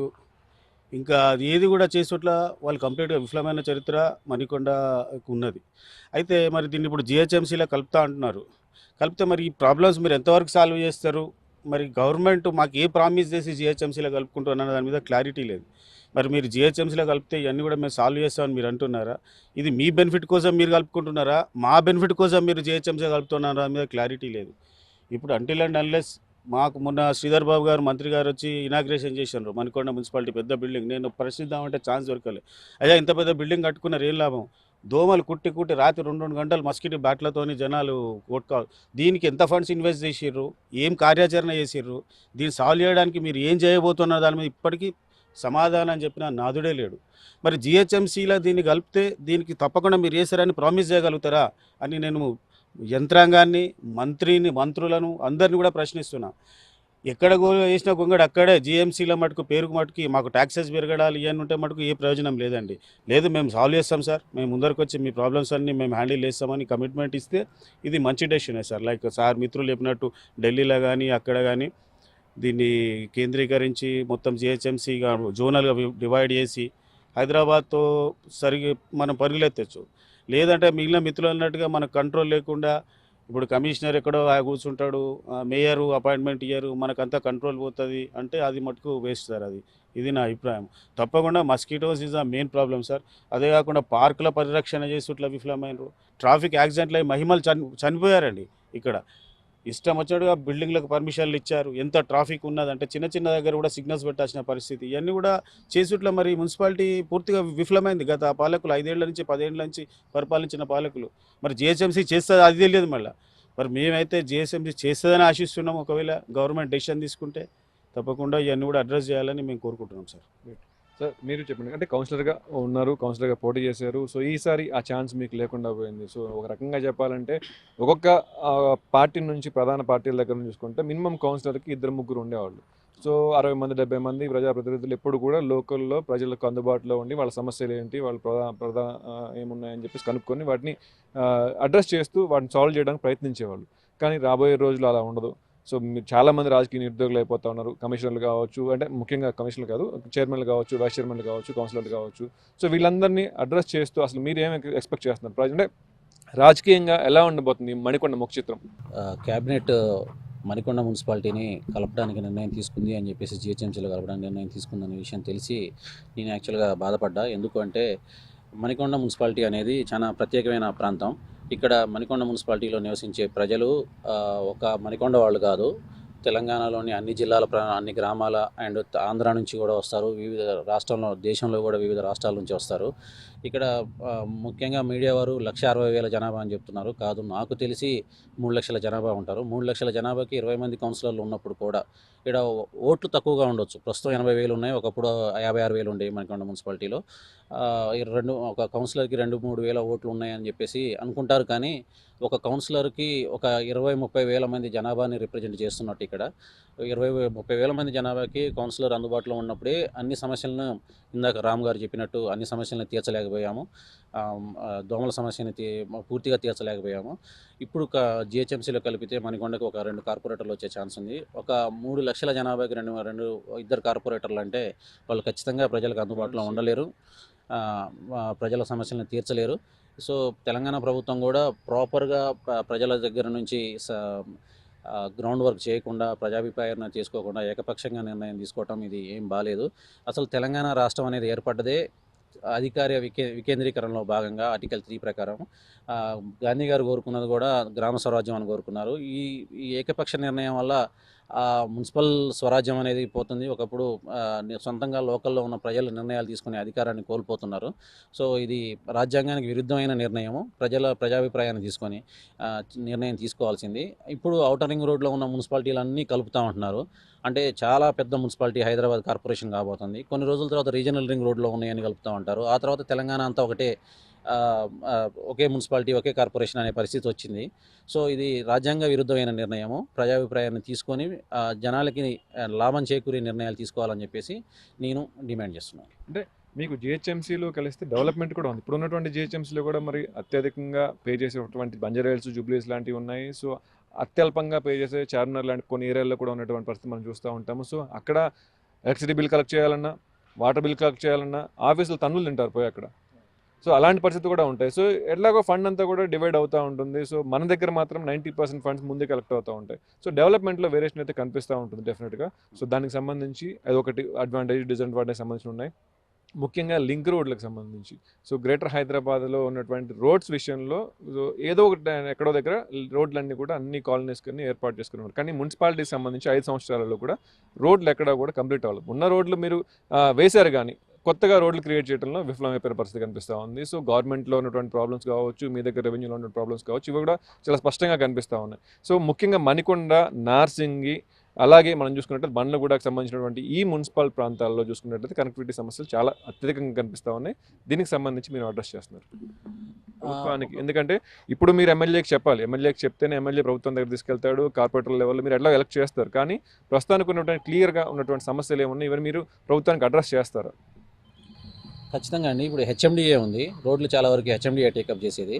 ఇంకా అది ఏది కూడా చేసేట్ల వాళ్ళు కంప్లీట్గా విఫలమైన చరిత్ర మణికొండకు ఉన్నది. అయితే మరి దీన్ని ఇప్పుడు జిహెచ్ఎంసీలో కలుపుతా అంటున్నారు. కలిపితే మరి ఈ ప్రాబ్లమ్స్ మీరు ఎంతవరకు సాల్వ్ చేస్తారు? మరి గవర్నమెంట్ మాకు ఏ ప్రామిస్ చేసి జిహెచ్ఎంసీలో కలుపుకుంటున్న దాని మీద క్లారిటీ లేదు. మరి మీరు జిహెచ్ఎంసీలో కలిపితే ఇవన్నీ కూడా మేము సాల్వ్ చేస్తామని మీరు అంటున్నారా? ఇది మీ బెనిఫిట్ కోసం మీరు కలుపుకుంటున్నారా, మా బెనిఫిట్ కోసం మీరు జిహెచ్ఎంసీ కలుపుతున్నారా దాని మీద క్లారిటీ లేదు. ఇప్పుడు అంటిల్ అండ్ అన్లెస్ మాకు మొన్న శ్రీధర్ బాబు గారు మంత్రి గారు వచ్చి ఇనాగ్రేషన్ చేశారు మణికొండ మున్సిపాలిటీ పెద్ద బిల్డింగ్. నేను ప్రశ్నిద్దామంటే ఛాన్స్ దొరకలేదు. అయ్యా, ఇంత పెద్ద బిల్డింగ్ కట్టుకున్నారు, ఏం లాభం? దోమలు కుట్టి రాత్రి 2 గంటలు మస్కిటో బ్యాట్లతోని జనాలు కొట్టుకోవాలి. దీనికి ఎంత ఫండ్స్ ఇన్వెస్ట్ చేసిర్రు, ఏం కార్యాచరణ చేసిర్రు, దీన్ని సాల్వ్ చేయడానికి మీరు ఏం చేయబోతున్నారు దాని మీద ఇప్పటికీ సమాధానం చెప్పిన నాదుడే లేడు. మరి జిహెచ్ఎంసీలో దీన్ని కలిపితే దీనికి తప్పకుండా మీరు చేశారని ప్రామిస్ చేయగలుగుతారా అని నేను యంత్రాంగాన్ని, మంత్రులను అందరినీ కూడా ప్రశ్నిస్తున్నా. ఎక్కడ వేసిన గొంగడు అక్కడే. జిఎంసీల మటుకు పేరుకు మటుకు మాకు ట్యాక్సెస్ పెరగడాలు ఇవన్నీ ఉంటే మటుకు ఏ ప్రయోజనం లేదండి. లేదు, మేము సాల్వ్ చేస్తాం సార్, మేము ముందరకు వచ్చి మీ ప్రాబ్లమ్స్ అన్నీ మేము హ్యాండిల్ చేస్తామని కమిట్మెంట్ ఇస్తే ఇది మంచి డెసిషనే సార్. లైక్ సార్ మిత్రులు చెప్పినట్టు ఢిల్లీలో కానీ అక్కడ కానీ దీన్ని కేంద్రీకరించి మొత్తం జిహెచ్ఎంసీగా జోనల్గా డివైడ్ చేసి హైదరాబాద్తో సరిగ్గా మనం పరిగెత్తచ్చు. లేదంటే మిగిలిన మిత్రులు అన్నట్టుగా మనకు కంట్రోల్ లేకుండా ఇప్పుడు కమిషనర్ ఎక్కడో కూర్చుంటాడు, మేయరు అపాయింట్మెంట్ ఇయ్యరు, మనకంతా కంట్రోల్ పోతుంది అంటే అది మటుకు వేస్ట్ సార్. ఇది నా అభిప్రాయం. తప్పకుండా mosquitoes is the main problem sir. అదే కాకుండా పార్కుల పరిరక్షణ చేసేట్లా విఫలమైనరు. ట్రాఫిక్ యాక్సిడెంట్లు అయి మహిమలు చనిపోయారండి. ఇక్కడ ఇష్టం వచ్చాడుగా బిల్డింగ్లకు పర్మిషన్లు ఇచ్చారు. ఎంత ట్రాఫిక్ ఉన్నదంటే చిన్న దగ్గర కూడా సిగ్నల్స్ పెట్టాల్సిన పరిస్థితి. ఇవన్నీ కూడా చేసుట్లా మరి మున్సిపాలిటీ పూర్తిగా విఫలమైంది. గత పాలకులు 5 ఏళ్ల నుంచి 10 ఏళ్ల నుంచి పరిపాలించిన పాలకులు. మరి జిహెచ్ఎంసీ చేస్తుంది అది తెలియదు. మళ్ళీ మరి మేమైతే జిహెచ్ఎంసీ చేస్తుందని ఆశిస్తున్నాం. ఒకవేళ గవర్నమెంట్ డెసిషన్ తీసుకుంటే తప్పకుండా ఇవన్నీ కూడా అడ్రస్ చేయాలని మేము కోరుకుంటున్నాం సార్. సార్, మీరు చెప్పండి, అంటే కౌన్సిలర్గా ఉన్నారు, కౌన్సిలర్గా పోటీ చేశారు. సో ఈసారి ఆ ఛాన్స్ మీకు లేకుండా పోయింది. సో ఒక రకంగా చెప్పాలంటే ఒక్కొక్క పార్టీ నుంచి, ప్రధాన పార్టీల దగ్గర నుంచి చూసుకుంటే మినిమం కౌన్సిలర్కి 2-3 ఉండేవాళ్ళు. సో 60 మంది 70 మంది ప్రజాప్రతినిధులు ఎప్పుడు కూడా లోకల్లో ప్రజలకు అందుబాటులో ఉండి వాళ్ళ సమస్యలు ఏంటి, వాళ్ళ ప్రధాన ఏమున్నాయని చెప్పేసి కనుక్కొని వాటిని అడ్రస్ చేస్తూ వాటిని సాల్వ్ చేయడానికి ప్రయత్నించేవాళ్ళు. కానీ రాబోయే రోజులు అలా ఉండదు. సో మీరు చాలామంది రాజకీయ నిరుద్యోగులు అయిపోతూ ఉన్నారు, కమిషనర్లు కావచ్చు, అంటే ముఖ్యంగా కమిషనర్లు కాదు, చైర్మన్లు కావచ్చు, వైస్ చైర్మన్లు కావచ్చు, కౌన్సిలర్లు కావచ్చు. సో వీళ్ళందరినీ అడ్రస్ చేస్తూ అసలు మీరు ఏమి ఎక్స్పెక్ట్ చేస్తున్నారు? అంటే రాజకీయంగా ఎలా ఉండబోతుంది మణికొండ ముఖ చిత్రం? క్యాబినెట్ మణికొండ మున్సిపాలిటీని కలపడానికి నిర్ణయం తీసుకుంది అని చెప్పేసి జిహెచ్ఎంసీలో కలపడానికి నిర్ణయం తీసుకుందనే విషయం తెలిసి నేను యాక్చువల్గా బాధపడ్డా. ఎందుకంటే మణికొండ మున్సిపాలిటీ అనేది చాలా ప్రత్యేకమైన ప్రాంతం. ఇక్కడ మణికొండ మున్సిపాలిటీలో నివసించే ప్రజలు ఒక మణికొండ వాళ్ళు కాదు, తెలంగాణలోని అన్ని జిల్లాల అన్ని గ్రామాల అండ్ ఆంధ్ర నుంచి కూడా వస్తారు, వివిధ రాష్ట్రంలో దేశంలో కూడా వివిధ రాష్ట్రాల నుంచి వస్తారు. ఇక్కడ ముఖ్యంగా మీడియా వారు 1,60,000 జనాభా అని చెప్తున్నారు. కాదు, నాకు తెలిసి 3 లక్షల జనాభా ఉంటారు. 3 లక్షల జనాభాకి 20 మంది కౌన్సిలర్లు ఉన్నప్పుడు కూడా ఇక్కడ ఓట్లు తక్కువగా ఉండొచ్చు. ప్రస్తుతం 80,000 ఉన్నాయి, ఒకప్పుడు 56,000 ఉండేవి మణికొండ మున్సిపాలిటీలో. ఒక కౌన్సిలర్కి 2-3 వేల ఓట్లు ఉన్నాయని చెప్పేసి అనుకుంటారు. కానీ ఒక కౌన్సిలర్కి ఒక 20-30 వేల మంది జనాభాని రిప్రజెంట్ చేస్తున్నట్టు ఇక్కడ 20-30 వేల మంది జనాభాకి కౌన్సిలర్ అందుబాటులో ఉన్నప్పుడే అన్ని సమస్యలను, ఇందాక రామ్ గారు చెప్పినట్టు అన్ని సమస్యలను తీర్చలేకపోయాము. దోమల సమస్యని పూర్తిగా తీర్చలేకపోయాము. ఇప్పుడు జిహెచ్ఎంసీలో కలిపితే మణికొండకు ఒక 2 కార్పొరేటర్లు వచ్చే ఛాన్స్ ఉంది. ఒక 3 లక్షల జనాభాకి 2 కార్పొరేటర్లు అంటే వాళ్ళు ఖచ్చితంగా ప్రజలకు అందుబాటులో ఉండలేరు, ప్రజల సమస్యలను తీర్చలేరు. సో తెలంగాణ ప్రభుత్వం కూడా ప్రాపర్గా ప్రజల దగ్గర నుంచి గ్రౌండ్ వర్క్ చేయకుండా, ప్రజాభిప్రాయాన్ని తీసుకోకుండా ఏకపక్షంగా నిర్ణయం తీసుకోవటం ఇది ఏం బాలేదు. అసలు తెలంగాణ రాష్ట్రం అనేది ఏర్పడ్డదే అధికార వికేంద్రీకరణలో భాగంగా ఆర్టికల్ 3 ప్రకారం. గాంధీ గారు కోరుకున్నది కూడా గ్రామ స్వరాజ్యం అని కోరుకున్నారు. ఈ ఏకపక్ష నిర్ణయం వల్ల మున్సిపల్ స్వరాజ్యం అనేది పోతుంది. ఒకప్పుడు సొంతంగా లోకల్లో ఉన్న ప్రజలు నిర్ణయాలు తీసుకునే అధికారాన్ని కోల్పోతున్నారు. సో ఇది రాజ్యాంగానికి విరుద్ధమైన నిర్ణయము. ప్రజాభిప్రాయాన్ని తీసుకొని నిర్ణయం తీసుకోవాల్సింది. ఇప్పుడు ఔటర్ రింగ్ రోడ్లో ఉన్న మున్సిపాలిటీలన్నీ కలుపుతూ ఉంటున్నారు. అంటే చాలా పెద్ద మున్సిపాలిటీ హైదరాబాద్ కార్పొరేషన్ కాబోతుంది. కొన్ని రోజుల తర్వాత రీజనల్ రింగ్ రోడ్లో ఉన్నాయని కలుపుతూ ఉంటారు. ఆ తర్వాత తెలంగాణ అంతా ఒకే మున్సిపాలిటీ, ఒకే కార్పొరేషన్ అనే పరిస్థితి వచ్చింది. సో ఇది రాజ్యాంగ విరుద్ధమైన నిర్ణయము. ప్రజాభిప్రాయాన్ని తీసుకొని జనాలకి లాభం చేకూరే నిర్ణయాలు తీసుకోవాలని చెప్పేసి నేను డిమాండ్ చేస్తున్నాను. అంటే మీకు జిహెచ్ఎంసీలో కలిస్తే డెవలప్మెంట్ కూడా ఉంది. ఇప్పుడు ఉన్నటువంటి జిహెచ్ఎంసీలో కూడా మరి అత్యధికంగా పే చేసేటువంటి బంజారాహిల్స్, జూబ్లీస్ లాంటివి ఉన్నాయి. సో అత్యల్పంగా పే చేసే చార్మినార్ లాంటి కొన్ని ఏరియాల్లో కూడా ఉన్నటువంటి పరిస్థితి మనం చూస్తూ ఉంటాము. సో అక్కడ ఎలక్ట్రిసిటీ బిల్ కలెక్ట్ చేయాలన్నా, వాటర్ బిల్ కలెక్ట్ చేయాలన్నా ఆఫీసులు తన్నులు తింటారు పోయి అక్కడ. సో అలాంటి పరిస్థితి కూడా ఉంటాయి. సో ఎట్లాగో ఫండ్ అంతా కూడా డివైడ్ అవుతూ ఉంటుంది. సో మన దగ్గర మాత్రం 90% ఫండ్స్ ముందే కలెక్ట్ అవుతూ ఉంటాయి. సో డెవలప్మెంట్లో వేరియేషన్ అయితే కనిపిస్తూ ఉంటుంది డెఫినెట్గా. సో దానికి సంబంధించి అదొకటి అడ్వాంటేజ్, డిసడ్వాంటేజ్ సంబంధించి ఉన్నాయి. ముఖ్యంగా లింక్ రోడ్లకు సంబంధించి సో గ్రేటర్ హైదరాబాద్లో ఉన్నటువంటి రోడ్స్ విషయంలో ఏదో ఒకటి ఎక్కడో దగ్గర రోడ్లన్నీ కూడా అన్ని కాలనీస్కి ఏర్పాటు చేసుకున్నారు. కానీ మున్సిపాలిటీకి సంబంధించి 5 సంవత్సరాలలో కూడా రోడ్లు ఎక్కడా కూడా కంప్లీట్ అవ్వలేదు. ఉన్న రోడ్లు మీరు వేశారు కానీ కొత్తగా రోడ్లు క్రియేట్ చేయడంలో విఫలమైపోయిన పరిస్థితి కనిపిస్తూ ఉంది. సో గవర్నమెంట్లో ఉన్నటువంటి ప్రాబ్లమ్స్ కావచ్చు, మీ దగ్గర రెవెన్యూలో ఉన్న ప్రాబ్లమ్స్ కావచ్చు, ఇవి కూడా చాలా స్పష్టంగా కనిపిస్తూ ఉన్నాయి. సో ముఖ్యంగా మణికొండ, నార్సింగి, అలాగే మనం చూసుకున్నట్లయితే బండ్లగూడకు సంబంధించినటువంటి ఈ మున్సిపల్ ప్రాంతాల్లో చూసుకున్నట్లయితే కనెక్టివిటీ సమస్యలు చాలా అత్యధికంగా కనిపిస్తూ ఉన్నాయి. దీనికి సంబంధించి మీరు అడ్రస్ చేస్తున్నారు ప్రభుత్వానికి. ఎందుకంటే ఇప్పుడు మీరు ఎమ్మెల్యేకి చెప్పాలి, ఎమ్మెల్యేకి చెప్తేనే ఎమ్మెల్యే ప్రభుత్వం దగ్గర తీసుకెళ్తాడు, కార్పొరేటర్ లెవెల్లో మీరు ఎట్లా ఎలక్ట్ చేస్తారు. కానీ ప్రస్తుతానికి ఉన్నటువంటి క్లియర్గా ఉన్నటువంటి సమస్యలు ఏమున్నాయి, ఇవన్నీ మీరు ప్రభుత్వానికి అడ్రస్ చేస్తారు? ఖచ్చితంగా అండి. ఇప్పుడు హెచ్ఎండిఏ ఉంది, రోడ్లు చాలా వరకు హెచ్ఎండిఏ టేకప్ చేసేది.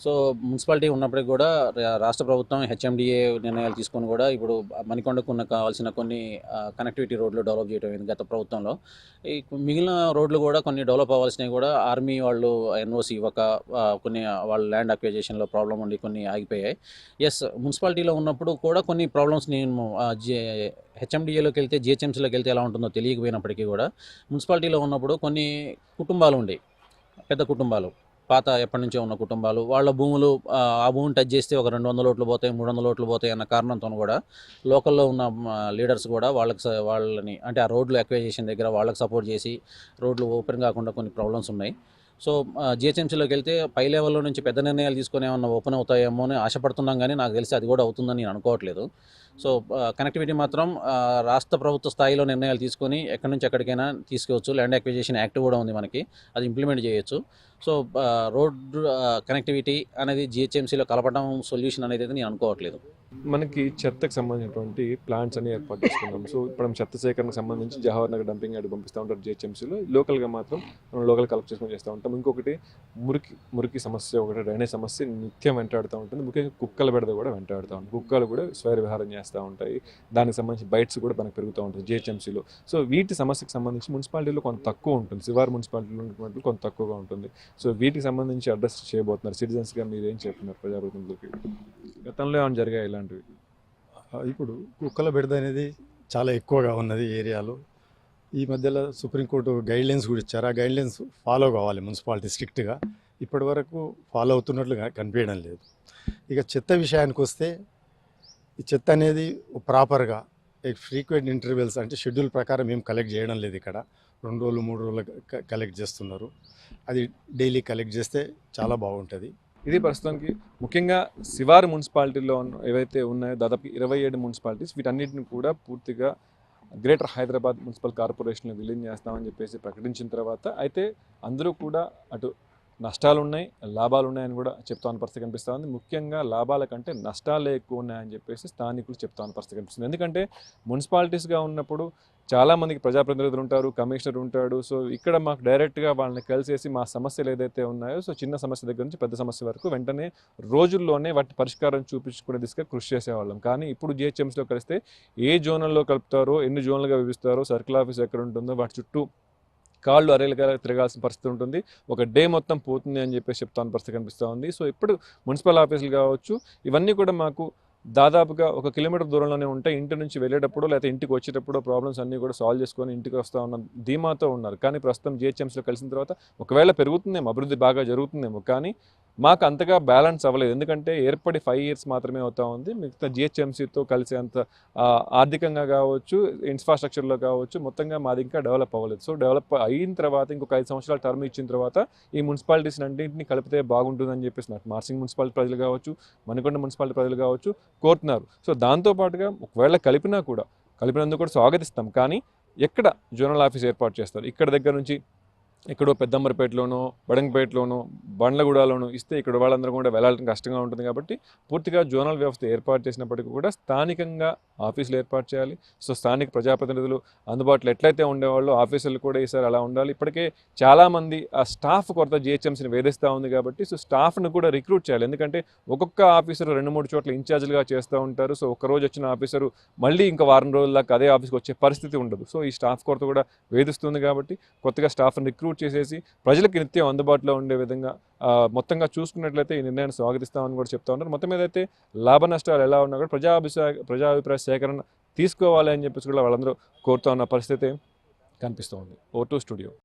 సో మున్సిపాలిటీ ఉన్నప్పటికీ కూడా రాష్ట్ర ప్రభుత్వం హెచ్ఎండిఏ నిర్ణయాలు తీసుకొని కూడా ఇప్పుడు మణికొండకు కావాల్సిన కొన్ని కనెక్టివిటీ రోడ్లు డెవలప్ చేయడం గత ప్రభుత్వంలో. ఈ మిగిలిన రోడ్లు కూడా కొన్ని డెవలప్ అవ్వాల్సినవి కూడా ఆర్మీ వాళ్ళు ఎన్ఓసి ఇవ్వక, కొన్ని వాళ్ళ ల్యాండ్ అక్విజిషన్లో ప్రాబ్లం ఉండి కొన్ని ఆగిపోయాయి. ఎస్, మున్సిపాలిటీలో ఉన్నప్పుడు కూడా కొన్ని ప్రాబ్లమ్స్ నేను హెచ్ఎండిఏలోకి వెళ్తే, జిహెచ్ఎంసీలోకి వెళ్తే ఎలా ఉంటుందో తెలియకపోయినప్పటికీ కూడా మున్సిపాలిటీలో ఉన్నప్పుడు కొన్ని కుటుంబాలు ఉండేవి, పెద్ద కుటుంబాలు, పాత ఎప్పటి నుంచో ఉన్న కుటుంబాలు, వాళ్ళ భూములు ఆ భూమిని టచ్ చేస్తే ఒక 200 ఓట్లు పోతాయి, 300 ఓట్లు పోతాయి అన్న కారణంతో కూడా లోకల్లో ఉన్న లీడర్స్ కూడా వాళ్ళని అంటే ఆ రోడ్లు అక్విజిషన్ దగ్గర వాళ్ళకి సపోర్ట్ చేసి రోడ్లు ఓపెన్ కాకుండా కొన్ని ప్రాబ్లమ్స్ ఉన్నాయి. సో జిహెచ్ఎంసీలోకి వెళ్తే పై లెవెల్లో నుంచి పెద్ద నిర్ణయాలు తీసుకొని ఏమన్నా ఓపెన్ అవుతాయేమో అని ఆశపడుతున్నాం. కానీ నాకు తెలిసి అది కూడా అవుతుందని నేను అనుకోవట్లేదు. సో కనెక్టివిటీ మాత్రం రాష్ట్ర ప్రభుత్వ స్థాయిలో నిర్ణయాలు తీసుకొని ఎక్కడి నుంచి ఎక్కడికైనా తీసుకోవచ్చు. ల్యాండ్ అక్విజిషన్ యాక్ట్ కూడా ఉంది మనకి, అది ఇంప్లిమెంట్ చేయొచ్చు. సో రోడ్ కనెక్టివిటీ అనేది జిహెచ్ఎంసీలో కలపడం సొల్యూషన్ అనేది అయితే నేను అనుకోవట్లేదు. మనకి చెత్తకు సంబంధించినటువంటి ప్లాంట్స్ అని ఏర్పాటు చేసుకున్నాం. సో ఇప్పుడు చెత్త సేకరణకు సంబంధించి జవహర్ నగర్ డంపింగ్ యార్డ్ పంపిస్తూ ఉంటారు జిహెచ్ఎంసీలో. లోకల్గా మాత్రం మనం లోకల్ కలెక్ట్ చేసుకొని చేస్తూ ఉంటాం. ఇంకొకటి మురికి సమస్య, ఒకటి డ్రైనేజ్ సమస్య నిత్యం వెంటాడుతూ ఉంటుంది. ముఖ్యంగా కుక్కల బెడద కూడా వెంటాడుతూ ఉంటుంది. కుక్కలు కూడా స్వైర విహారం చేస్తాయి. చేస్తూ ఉంటాయి. దానికి సంబంధించి బైట్స్ కూడా మనకు పెరుగుతూ ఉంటుంది జిహెచ్ఎంసీలో. సో వీటి సమస్యకు సంబంధించి మున్సిపాలిటీలో కొంత తక్కువ ఉంటుంది, శివారు మున్సిపాలిటీలో ఉన్నటువంటి కొంత తక్కువగా ఉంటుంది. సో వీటికి సంబంధించి అడ్రస్ చేయబోతున్నారు సిటిజన్స్గా, మీరు ఏం చెప్తున్నారు ప్రజాప్రతినిధులకి? గతంలో ఏమైనా జరిగాయి ఇలాంటివి? ఇప్పుడు కుక్కల బెడద అనేది చాలా ఎక్కువగా ఉన్నది ఏరియాలో. ఈ మధ్యలో సుప్రీంకోర్టు గైడ్లైన్స్ కూడా ఇచ్చారు. ఆ గైడ్లైన్స్ ఫాలో కావాలి మున్సిపాలిటీ స్ట్రిక్ట్గా. ఇప్పటి వరకు ఫాలో అవుతున్నట్లుగా కనిపించడం లేదు. ఇక చెత్త విషయానికి వస్తే, ఈ చెత్త అనేది ప్రాపర్గా ఫ్రీక్వెంట్ ఇంటర్వెల్స్ అంటే షెడ్యూల్ ప్రకారం ఏం కలెక్ట్ చేయడం లేదు. ఇక్కడ 2 రోజులు 3 రోజులు కలెక్ట్ చేస్తున్నారు. అది డైలీ కలెక్ట్ చేస్తే చాలా బాగుంటుంది. ఇది ప్రస్తుతానికి ముఖ్యంగా శివారు మున్సిపాలిటీలో ఏవైతే ఉన్నాయో దాదాపు 27 మున్సిపాలిటీస్, వీటన్నిటిని కూడా పూర్తిగా గ్రేటర్ హైదరాబాద్ మున్సిపల్ కార్పొరేషన్లో విలీనం చేస్తామని చెప్పేసి ప్రకటించిన తర్వాత అయితే అందరూ కూడా అటు నష్టాలు ఉన్నాయి, లాభాలు ఉన్నాయని కూడా చెప్తామని పరిస్థితి కనిపిస్తూ ఉంది. ముఖ్యంగా లాభాల కంటే నష్టాలే ఎక్కువ ఉన్నాయని చెప్పేసి స్థానికులు చెప్తామని పరిస్థితి కనిపిస్తుంది. ఎందుకంటే మున్సిపాలిటీస్గా ఉన్నప్పుడు చాలామందికి ప్రజాప్రతినిధులు ఉంటారు, కమిషనర్ ఉంటాడు. సో ఇక్కడ మాకు డైరెక్ట్గా వాళ్ళని కలిసేసి మా సమస్యలు ఏదైతే ఉన్నాయో, సో చిన్న సమస్య దగ్గర నుంచి పెద్ద సమస్య వరకు వెంటనే రోజుల్లోనే వాటి పరిష్కారం చూపించుకునే దిశగా కృషి చేసేవాళ్ళం. కానీ ఇప్పుడు జిహెచ్ఎంసీలో కలిస్తే ఏ జోన్లలో కలుపుతారో, ఎన్ని జోన్లుగా విభజిస్తారో, సర్కిల్ ఆఫీస్ ఎక్కడ ఉంటుందో వాటి చుట్టూ కాళ్ళు అరేలుగా తిరగాల్సిన పరిస్థితి ఉంటుంది. ఒక డే మొత్తం పోతుంది అని చెప్పేసి చెప్తాను పరిస్థితి కనిపిస్తూ ఉంది. సో ఇప్పుడు మున్సిపల్ ఆఫీసులు కావచ్చు, ఇవన్నీ కూడా మాకు దాదాపుగా 1 కిలోమీటర్ దూరంలోనే ఉంటాయి. ఇంటి నుంచి వెళ్ళేటప్పుడు లేకపోతే ఇంటికి వచ్చేటప్పుడు ప్రాబ్లమ్స్ అన్నీ కూడా సాల్వ్ చేసుకొని ఇంటికి వస్తూ ఉన్న ధీమాతో ఉన్నారు. కానీ ప్రస్తుతం జిహెచ్ఎంసీలో కలిసిన తర్వాత ఒకవేళ పెరుగుతుందేమో, అభివృద్ధి బాగా జరుగుతుందేమో, కానీ మాకు అంతగా బ్యాలెన్స్ అవ్వలేదు. ఎందుకంటే ఏర్పడి 5 ఇయర్స్ మాత్రమే అవుతా ఉంది. మిగతా జిహెచ్ఎంసీతో కలిసేంత ఆర్థికంగా కావచ్చు, ఇన్ఫ్రాస్ట్రక్చర్లో కావచ్చు, మొత్తంగా మాది ఇంకా డెవలప్ అవ్వలేదు. సో డెవలప్ అయిన తర్వాత ఇంకొక 5 సంవత్సరాల టర్మ్ ఇచ్చిన తర్వాత ఈ మున్సిపాలిటీస్ అన్నింటినీ కలిపితే బాగుంటుందని చెప్పేసి మార్సింగ్ మున్సిపాలిటీ ప్రజలు కావచ్చు, మణికొండ మున్సిపాలిటీ ప్రజలు కావచ్చు కోరుతున్నారు. సో దాంతోపాటుగా ఒకవేళ కలిపినందుకు కూడా స్వాగతిస్తాం. కానీ ఎక్కడ జోనల్ ఆఫీస్ ఏర్పాటు చేస్తారు? ఇక్కడ దగ్గర నుంచి ఎక్కడో పెద్దంబరపేటలోనో, బడంగపేటలోనో, బండ్లగూడలోనో ఇస్తే ఇక్కడ వాళ్ళందరూ కూడా వెళ్ళాలని కష్టంగా ఉంటుంది. కాబట్టి పూర్తిగా జోనల్ వ్యవస్థ ఏర్పాటు చేసినప్పటికీ కూడా స్థానికంగా ఆఫీసులు ఏర్పాటు చేయాలి. సో స్థానిక ప్రజాప్రతినిధులు అందుబాటులో ఎట్లయితే ఉండేవాళ్ళు ఆఫీసులు కూడా ఈసారి అలా ఉండాలి. ఇప్పటికే చాలామంది ఆ స్టాఫ్ కొరత జిహెచ్ఎంసీని వేధిస్తూ ఉంది కాబట్టి సో స్టాఫ్ను కూడా రిక్రూట్ చేయాలి. ఎందుకంటే ఒక్కొక్క ఆఫీసరు 2-3 చోట్ల ఇన్ఛార్జ్లుగా చేస్తూ ఉంటారు. సో ఒక్కరోజు వచ్చిన ఆఫీసరు మళ్ళీ ఇంకా వారం రోజుల దాకా అదే ఆఫీస్కి వచ్చే పరిస్థితి ఉండదు. సో ఈ స్టాఫ్ కొరత కూడా వేధిస్తుంది కాబట్టి కొత్తగా స్టాఫ్ని రిక్రూట్ చేసేసి ప్రజలకు నిత్యం అందుబాటులో ఉండే విధంగా మొత్తంగా చూసుకున్నట్లయితే ఈ నిర్ణయాన్ని స్వాగతిస్తామని కూడా చెప్తా ఉన్నారు. మొత్తం మీద అయితే లాభ నష్టాలు ఎలా ఉన్నా కూడా ప్రజాభిప్రాయ సేకరణ తీసుకోవాలి అని చెప్పేసి కూడా వాళ్ళందరూ కోరుతూ ఉన్న పరిస్థితి కనిపిస్తూ ఉంది. O2 studio.